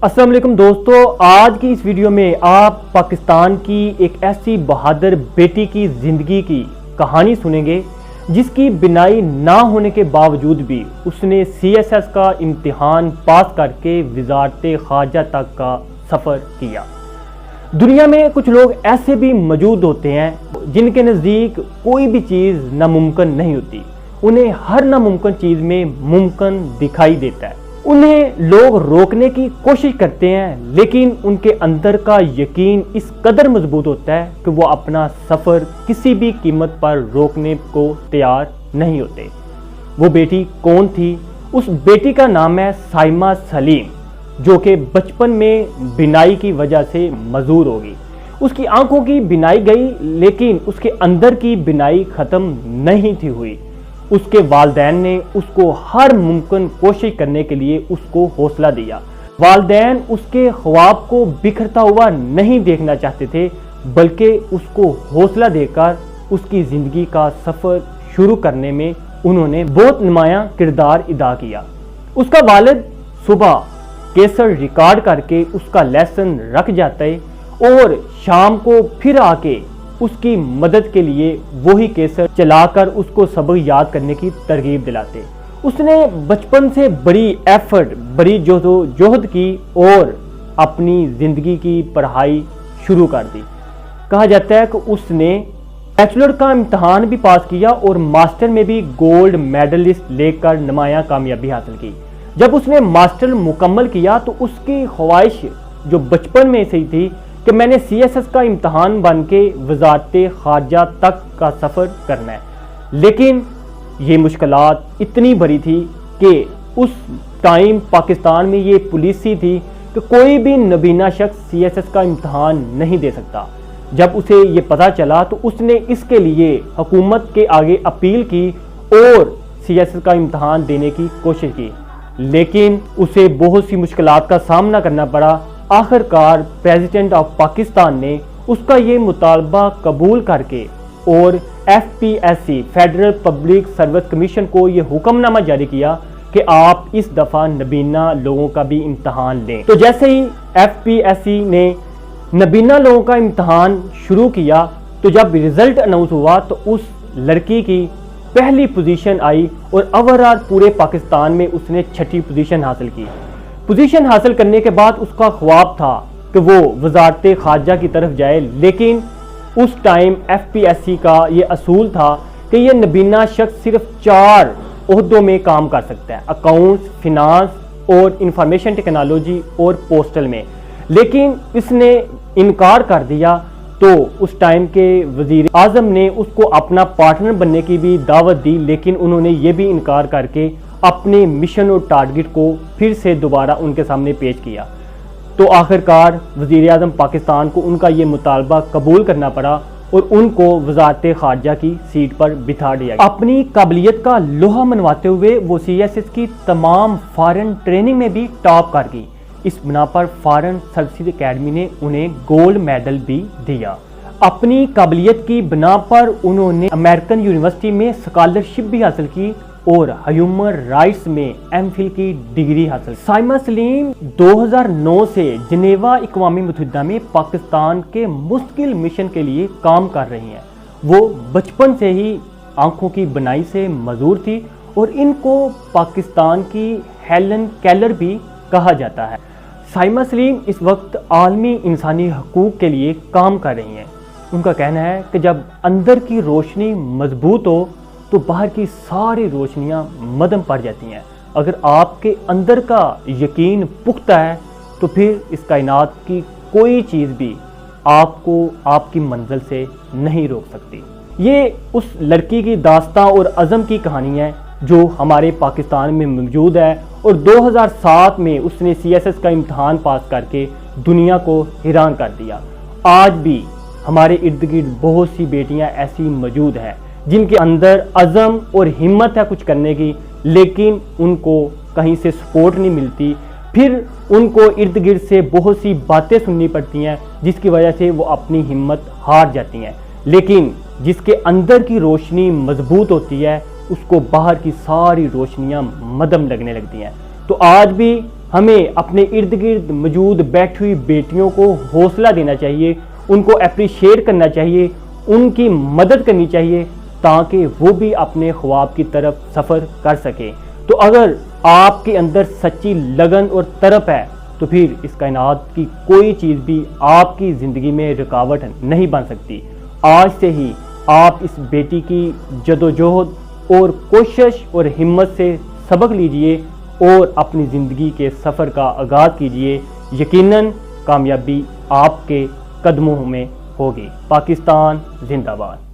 अस्सलाम वालेकुम दोस्तों, आज की इस वीडियो में आप पाकिस्तान की एक ऐसी बहादुर बेटी की ज़िंदगी की कहानी सुनेंगे जिसकी बिनाई ना होने के बावजूद भी उसने CSS का इम्तिहान पास करके वजारत ख़ारजा तक का सफ़र किया। दुनिया में कुछ लोग ऐसे भी मौजूद होते हैं जिनके नज़दीक कोई भी चीज़ नामुमकिन नहीं होती। उन्हें हर नामुमकिन चीज़ में मुमकिन दिखाई देता है। उन्हें लोग रोकने की कोशिश करते हैं, लेकिन उनके अंदर का यकीन इस कदर मजबूत होता है कि वो अपना सफ़र किसी भी कीमत पर रोकने को तैयार नहीं होते। वो बेटी कौन थी? उस बेटी का नाम है साइमा सलीम, जो कि बचपन में बिनाई की वजह से मजूर होगी। उसकी आंखों की बिनाई गई, लेकिन उसके अंदर की बिनाई ख़त्म नहीं थी हुई। उसके वालिदैन ने उसको हर मुमकिन कोशिश करने के लिए उसको हौसला दिया। वालिदैन उसके ख्वाब को बिखरता हुआ नहीं देखना चाहते थे, बल्कि उसको हौसला देकर उसकी ज़िंदगी का सफ़र शुरू करने में उन्होंने बहुत नुमायां किरदार अदा किया। उसका वालिद सुबह केसर रिकॉर्ड करके उसका लेसन रख जाता है और शाम को फिर आके उसकी मदद के लिए वही केसर चलाकर उसको सबक याद करने की तरगीब दिलाते। उसने बचपन से बड़ी एफर्ट, बड़ी जोहद की और अपनी ज़िंदगी की पढ़ाई शुरू कर दी। कहा जाता है कि उसने बैचलर का इम्तहान भी पास किया और मास्टर में भी गोल्ड मेडलिस्ट लेकर नुमायां कामयाबी हासिल की। जब उसने मास्टर मुकम्मल किया तो उसकी ख्वाहिश जो बचपन में से ही थी कि मैंने CSS का इम्तहान बन के वजारत ख़ारजा तक का सफ़र करना है, लेकिन ये मुश्किलात इतनी बड़ी थी कि उस टाइम पाकिस्तान में ये पॉलिसी थी कि कोई भी नबीना शख्स CSS का इम्तहान नहीं दे सकता। जब उसे ये पता चला तो उसने इसके लिए हुकूमत के आगे अपील की और CSS का इम्तहान देने की कोशिश की, लेकिन उसे बहुत सी मुश्किलात का सामना करना पड़ा। आखिरकार प्रेसिडेंट ऑफ पाकिस्तान ने उसका ये मुतालबा कबूल करके और FPSC federal public service commission को ये हुक्मनामा जारी किया कि आप इस दफ़ा नबीना लोगों का भी इम्तहान लें। तो जैसे ही FPSC ने नबीना लोगों का इम्तहान शुरू किया तो जब रिज़ल्ट अनाउंस हुआ तो उस लड़की की पहली पोजीशन आई और ओवरऑल पूरे पाकिस्तान में उसने 6ठी पोजीशन हासिल की। पोजीशन हासिल करने के बाद उसका ख्वाब था कि वो वजारत ख़ारजा की तरफ जाए, लेकिन उस टाइम FPSC का ये असूल था कि ये नबीना शख्स सिर्फ 4 ओहदों में काम कर सकता है, अकाउंट्स, फिनांस और इंफॉर्मेशन टेक्नोलॉजी और पोस्टल में। लेकिन इसने इनकार कर दिया तो उस टाइम के वज़ीर आज़म ने उसको अपना पार्टनर बनने की भी दावत दी, लेकिन उन्होंने ये भी इनकार करके अपने मिशन और टारगेट को फिर से दोबारा उनके सामने पेश किया। तो आखिरकार वज़ीर आज़म पाकिस्तान को उनका ये मुतालबा कबूल करना पड़ा और उनको वजारत ख़ारजा की सीट पर बिठा दिया गया। अपनी काबिलियत का लोहा मनवाते हुए वो CSS की तमाम फॉरेन ट्रेनिंग में भी टॉप कर गई। इस बिना पर फॉरेन सर्विसेज अकेडमी ने उन्हें गोल्ड मेडल भी दिया। अपनी काबिलियत की बिना पर उन्होंने अमेरिकन यूनिवर्सिटी में स्कॉलरशिप भी हासिल की और ह्यूमन राइट्स में MPhil की डिग्री हासिल। साइमा सलीम 2009 से जिनेवा अक़वामी मुत्तहिदा में पाकिस्तान के मुश्किल मिशन के लिए काम कर रही हैं। वो बचपन से ही आंखों की बनाई से मजूर थी और इनको पाकिस्तान की हेलन केलर भी कहा जाता है। साइमा सलीम इस वक्त आलमी इंसानी हकूक़ के लिए काम कर रही हैं। उनका कहना है कि जब अंदर की रोशनी मजबूत हो तो बाहर की सारी रोशनियां मदम पड़ जाती हैं। अगर आपके अंदर का यकीन पुख्ता है तो फिर इस कायनात की कोई चीज़ भी आपको आपकी मंजिल से नहीं रोक सकती। ये उस लड़की की दास्तां और अज़म की कहानी है जो हमारे पाकिस्तान में मौजूद है और 2007 में उसने CSS का इम्तहान पास करके दुनिया को हैरान कर दिया। आज भी हमारे इर्द गिर्द बहुत सी बेटियां ऐसी मौजूद हैं जिनके अंदर अज़म और हिम्मत है कुछ करने की, लेकिन उनको कहीं से सपोर्ट नहीं मिलती। फिर उनको इर्द गिर्द से बहुत सी बातें सुननी पड़ती हैं जिसकी वजह से वो अपनी हिम्मत हार जाती हैं। लेकिन जिसके अंदर की रोशनी मजबूत होती है उसको बाहर की सारी रोशनियां मदम लगने लगती हैं। तो आज भी ہمیں اپنے ارد گرد موجود بیٹھی ہوئی بیٹیوں کو حوصلہ دینا چاہیے، ان کو اپریشیٹ کرنا چاہیے، ان کی مدد کرنی چاہیے تاکہ وہ بھی اپنے خواب کی طرف سفر کر سکیں۔ تو اگر آپ کے اندر سچی لگن اور طرف ہے تو پھر اس کائنات کی کوئی چیز بھی آپ کی زندگی میں رکاوٹ نہیں بن سکتی۔ آج سے ہی آپ اس بیٹی کی جدوجہد اور کوشش اور ہمت سے سبق لیجئے اور اپنی زندگی کے سفر کا آغاز کیجئے، یقیناً کامیابی آپ کے قدموں میں ہوگی۔ پاکستان زندہ باد۔